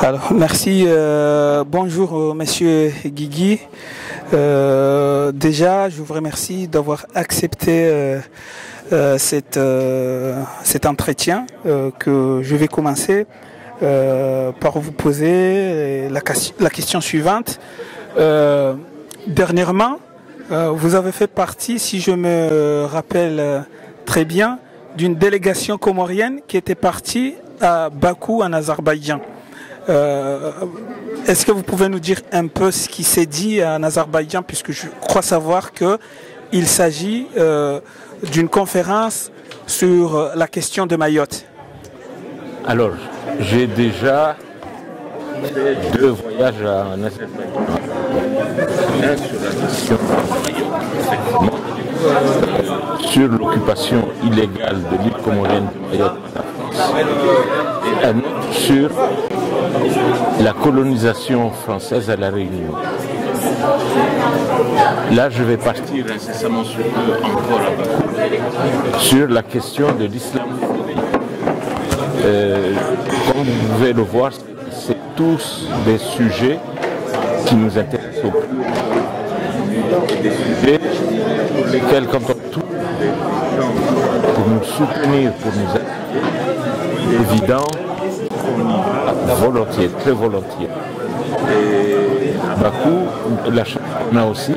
Alors, merci. Bonjour, monsieur Guigui. Déjà, je vous remercie d'avoir accepté cet entretien que je vais commencer par vous poser la question suivante. Dernièrement, vous avez fait partie, si je me rappelle très bien, d'une délégation comorienne qui était partie à Bakou, en Azerbaïdjan. Est-ce que vous pouvez nous dire un peu ce qui s'est dit en Azerbaïdjan, puisque je crois savoir qu'il s'agit d'une conférence sur la question de Mayotte. Alors, j'ai déjà fait 2 voyages en Azerbaïdjan. Un sur la question de Mayotte, sur l'occupation illégale de l'île comorienne de Mayotte, et un autre sur la colonisation française à La Réunion. Là, je vais partir incessamment sur encore à Bakou, sur la question de l'islamophobie. Comme vous pouvez le voir, c'est tous des sujets qui nous intéressent au plus haut. Des sujets pour lesquels, quand on trouve des gens pour nous soutenir, pour nous aider, c'est évident qu'on y va volontiers, très volontiers. Et à Bakou, la chance qu'on a aussi,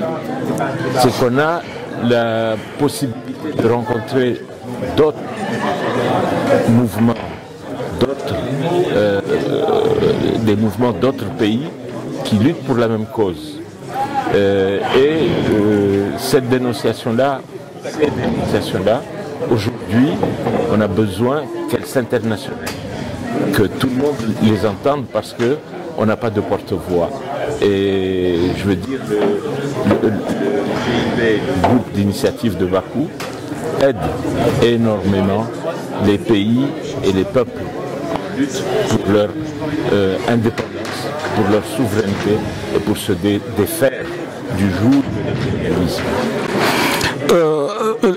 c'est qu'on a la possibilité de rencontrer d'autres mouvements, des mouvements d'autres pays qui luttent pour la même cause. Cette dénonciation-là, aujourd'hui, on a besoin qu'elle s'internationalise, que tout le monde les entende parce qu'on n'a pas de porte-voix. Et je veux dire, le groupe d'initiative de Bakou aide énormément les pays et les peuples qui luttent pour leur indépendance, pour leur souveraineté et pour se défaire du joug de l'impérialisme.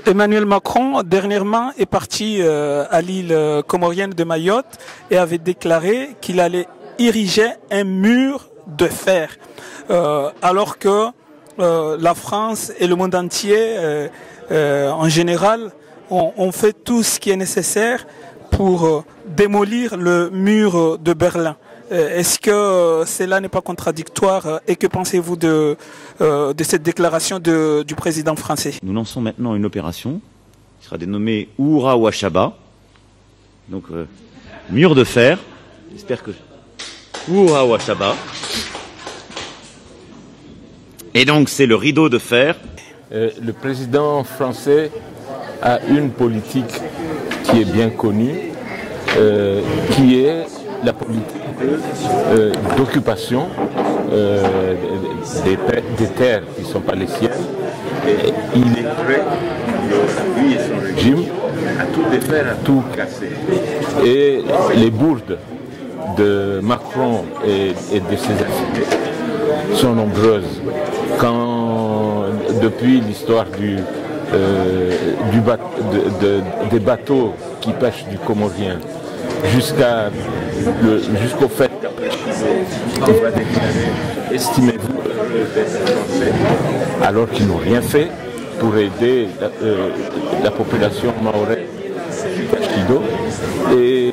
Emmanuel Macron, dernièrement, est parti à l'île comorienne de Mayotte et avait déclaré qu'il allait ériger un mur de fer. Alors que la France et le monde entier, en général, ont fait tout ce qui est nécessaire pour démolir le mur de Berlin. Est-ce que cela n'est pas contradictoire et que pensez-vous de cette déclaration du président français? Nous lançons maintenant une opération qui sera dénommée Oura Wachaba, donc mur de fer. J'espère que Oura Wachaba. Et donc c'est le rideau de fer. Le président français a une politique qui est bien connue, qui est la politique d'occupation des terres qui ne sont pas les siennes. Et il est prêt, lui et son régime, à tout défaire, à tout casser. Et les bourdes de Macron et de ses affiliés sont nombreuses. Depuis l'histoire des bateaux qui pêchent du Comorien jusqu'au fait qu'on va déclarer, estimez-vous d'être français, alors qu'ils n'ont rien fait pour aider la population mahoraise du Kaskido, et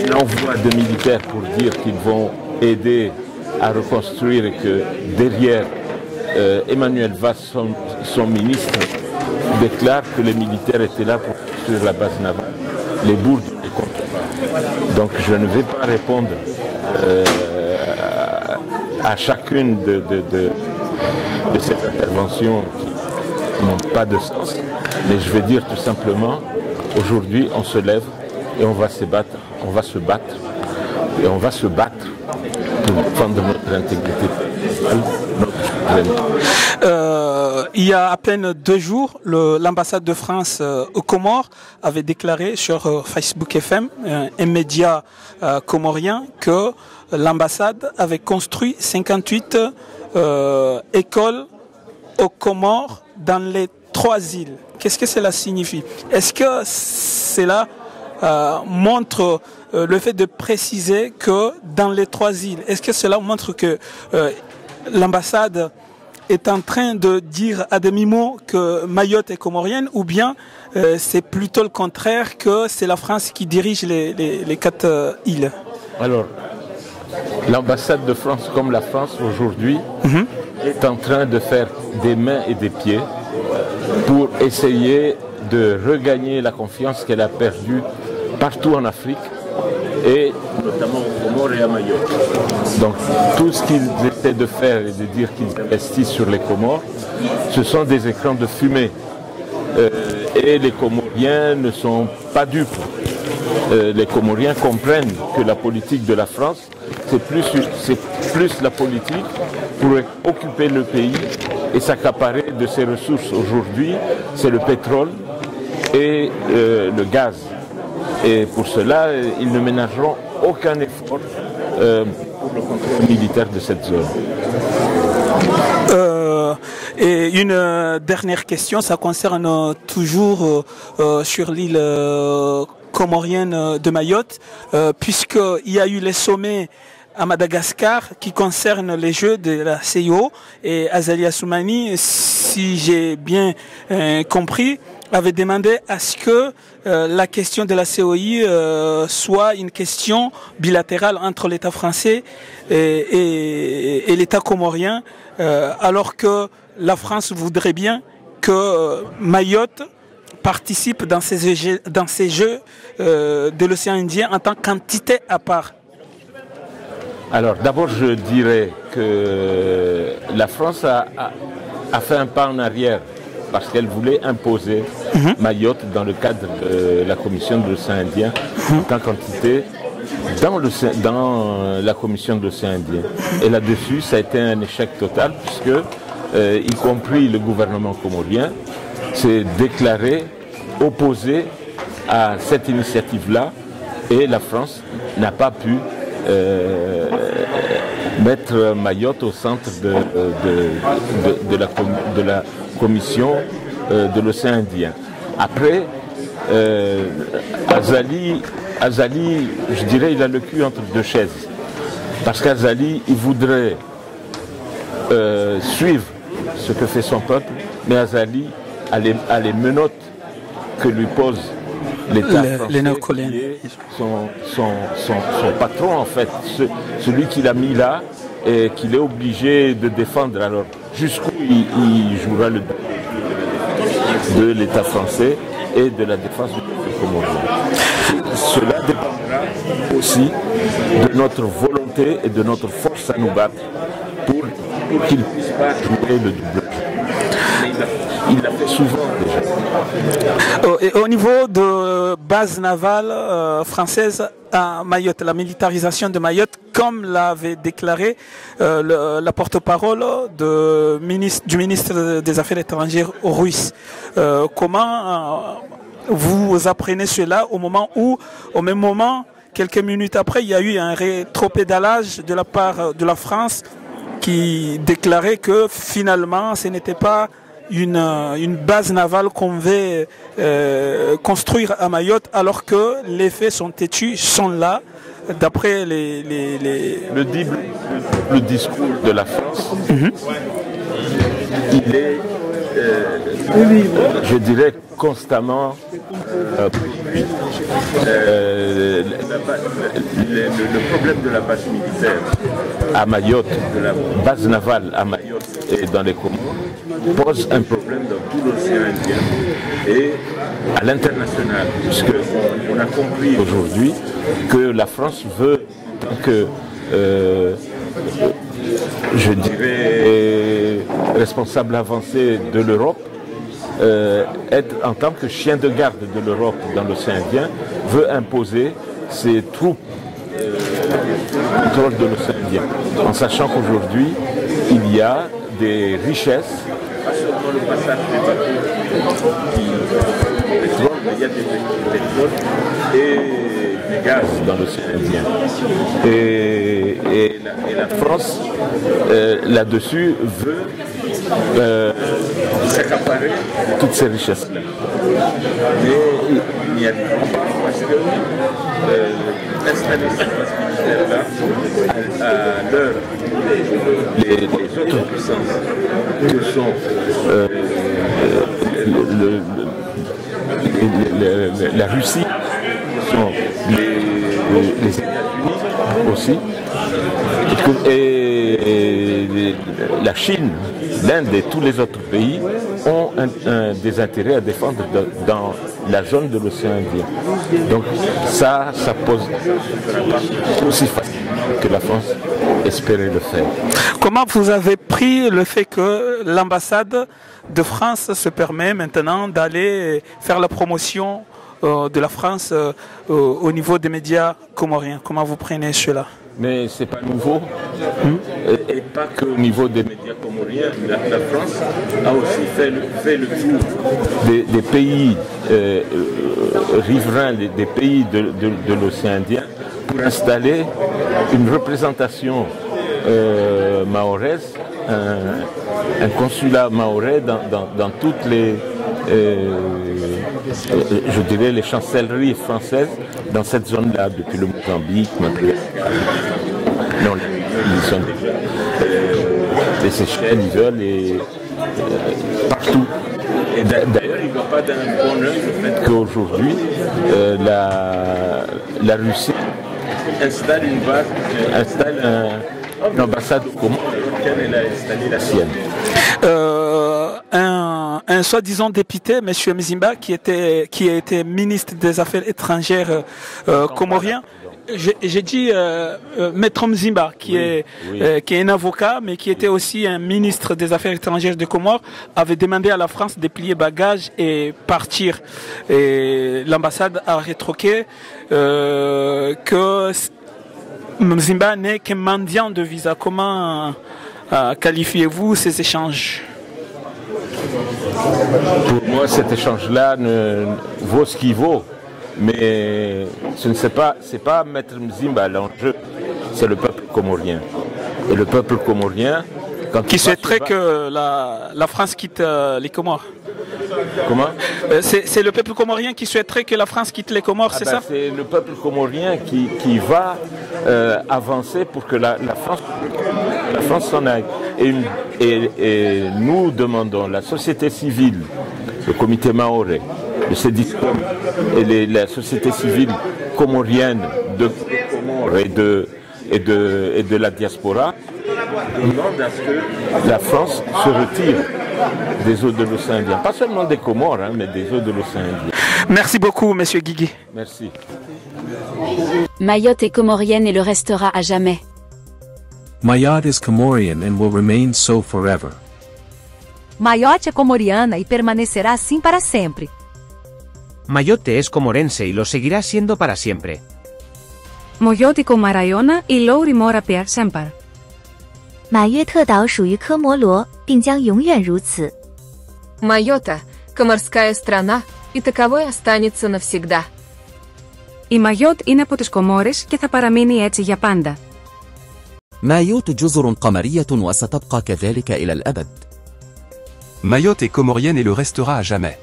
l'envoi de militaires pour dire qu'ils vont aider à reconstruire, et que derrière Emmanuel Valls, son ministre, déclare que les militaires étaient là pour construire la base navale. Les bourdes ne comptent pas. Donc je ne vais pas répondre à chacune de ces interventions qui n'ont pas de sens, mais je vais dire tout simplement, aujourd'hui on se lève et on va se battre, et on va se battre pour défendre notre intégrité, notre souveraineté. Il y a à peine 2 jours, l'ambassade de France aux Comores avait déclaré sur Facebook FM, un média comorien, que l'ambassade avait construit 58 écoles aux Comores dans les 3 îles. Qu'est-ce que cela signifie? Est-ce que cela montre le fait de préciser que dans les 3 îles, est-ce que cela montre que l'ambassade est en train de dire à demi-mot que Mayotte est comorienne, ou bien c'est plutôt le contraire, que c'est la France qui dirige les 4 îles? Alors, l'ambassade de France, comme la France aujourd'hui, est en train de faire des mains et des pieds pour essayer de regagner la confiance qu'elle a perdue partout en Afrique, et notamment aux Comores et à Mayotte. Donc tout ce qu'ils essaient de faire et de dire qu'ils investissent sur les Comores, ce sont des écrans de fumée. Et les Comoriens ne sont pas dupes. Les Comoriens comprennent que la politique de la France, c'est plus la politique pour occuper le pays et s'accaparer de ses ressources. Aujourd'hui, c'est le pétrole et le gaz. Et pour cela, ils ne ménageront aucun effort pour le contrôle militaire de cette zone. Et une dernière question, ça concerne toujours sur l'île comorienne de Mayotte, puisqu'il y a eu les sommets à Madagascar qui concernent les Jeux de la CIO, et Azali Assoumani, si j'ai bien compris, avait demandé à ce que la question de la COI soit une question bilatérale entre l'État français et l'État comorien, alors que la France voudrait bien que Mayotte participe dans ces Jeux de l'océan Indien en tant qu'entité à part. Alors d'abord je dirais que la France a fait un pas en arrière parce qu'elle voulait imposer Mayotte dans le cadre de la commission de l'océan Indien en tant qu'entité dans la commission de l'océan Indien. Et là-dessus, ça a été un échec total puisque, y compris le gouvernement comorien, s'est déclaré opposé à cette initiative-là, et la France n'a pas pu mettre Mayotte au centre de la commission de l'océan Indien. Après, Azali, je dirais, il a le cul entre 2 chaises. Parce qu'Azali, il voudrait suivre ce que fait son peuple, mais Azali a les menottes que lui pose l'État français, qui est son patron en fait, celui qu'il a mis là et qu'il est obligé de défendre. Alors jusqu'où il jouera le de l'État français et de la défense du peuple comorien. Cela dépendra aussi de notre volonté et de notre force à nous battre pour qu'il ne puisse pas jouer le double. Il l'a fait souvent déjà. Et au niveau de base navale française à Mayotte, la militarisation de Mayotte, comme l'avait déclaré la porte-parole du ministre des Affaires étrangères russe, comment vous apprenez cela au même moment, quelques minutes après, il y a eu un rétropédalage de la part de la France qui déclarait que finalement ce n'était pas une base navale qu'on veut construire à Mayotte, alors que les faits sont têtus, sont là, d'après le discours de la France. Il est, je dirais, constamment le problème de la base militaire à Mayotte, de la base navale à Mayotte et dans les Comores, pose un problème dans tout l'océan Indien et à l'international, puisqu'on a compris aujourd'hui que la France veut que, je dirais, responsable avancé de l'Europe, être en tant que chien de garde de l'Europe dans l'océan Indien, veut imposer ses troupes au contrôle de l'océan Indien, en sachant qu'aujourd'hui il y a des richesses, pas seulement le passage des bateaux qui pétrole, mais il y a des pétrole et du gaz dans l'océan Indien. Et la France, là-dessus, veut s'accaparer toutes ces richesses-là. Mais n'y arriveront pas parce que installer cette base militaire-là, à l'heure, les autres puissances que sont la Russie, sont les États-Unis aussi, et la Chine, l'Inde et tous les autres pays ont des intérêts à défendre dans la zone de l'océan Indien. Donc ça pose pas aussi facilement que la France espérait le faire. Comment vous avez pris le fait que l'ambassade de France se permet maintenant d'aller faire la promotion de la France au niveau des médias comoriens? Comment vous prenez cela? Mais ce n'est pas nouveau, et pas qu'au niveau des médias comoriens. La France a aussi fait le tour des pays riverains, des pays de l'océan Indien, pour installer une représentation mahoraise, un consulat mahorais dans toutes les, je dirais, les chancelleries françaises dans cette zone-là, depuis le Mozambique, non, ils sont les Seychelles, l'Isole et partout. Et d'ailleurs, il ne va pas d'un bon œil le fait qu'aujourd'hui, la Russie installe une base, une ambassade au Comores, dans laquelle elle a installé la sienne. Un soi-disant député, M. Mzimba, qui a été ministre des Affaires étrangères comorien. J'ai dit Maître Mzimba, qui est un avocat, mais qui était aussi un ministre des Affaires étrangères de Comores, avait demandé à la France de plier bagages et partir. Et l'ambassade a rétroqué que Mzimba n'est qu'un mendiant de visa. Comment qualifiez-vous ces échanges? Pour moi, cet échange-là vaut ce qu'il vaut. Mais c'est pas Maître Mzimba l'enjeu, c'est le peuple comorien. Et le peuple comorien, qui souhaiterait que la France quitte les Comores. Comment? C'est le peuple comorien qui souhaiterait que la France quitte les Comores, c'est ça? C'est le peuple comorien qui va avancer pour que la France s'en aille. Et nous demandons, la société civile, le comité mahorais, le CEDICOM et la société civile comorienne de Comores et de la diaspora, demande à ce que la France se retire des eaux de l'océan Indien. Pas seulement des Comores, mais des eaux de l'océan Indien. Merci beaucoup, Monsieur Guigui. Merci. Mayotte est comorienne et le restera à jamais. Mayotte is Comorian and will remain so forever. Mayotte é comoriana e permanecerá assim para sempre. Mayotte es comorense y lo seguirá siendo para siempre. Mayotte Comaraiona и Lourimora per sempre. 马约特岛属于科摩罗，并将永远如此。Майотта – коморская страна, и таковой останется навсегда. Η Μαγιότ είναι από τις Κομόρες και θα παραμείνει έτσι για πάντα. مايوت جزر قمرية وستبقى كذلك إلى الأبد. Mayotte est comorienne et le restera à jamais.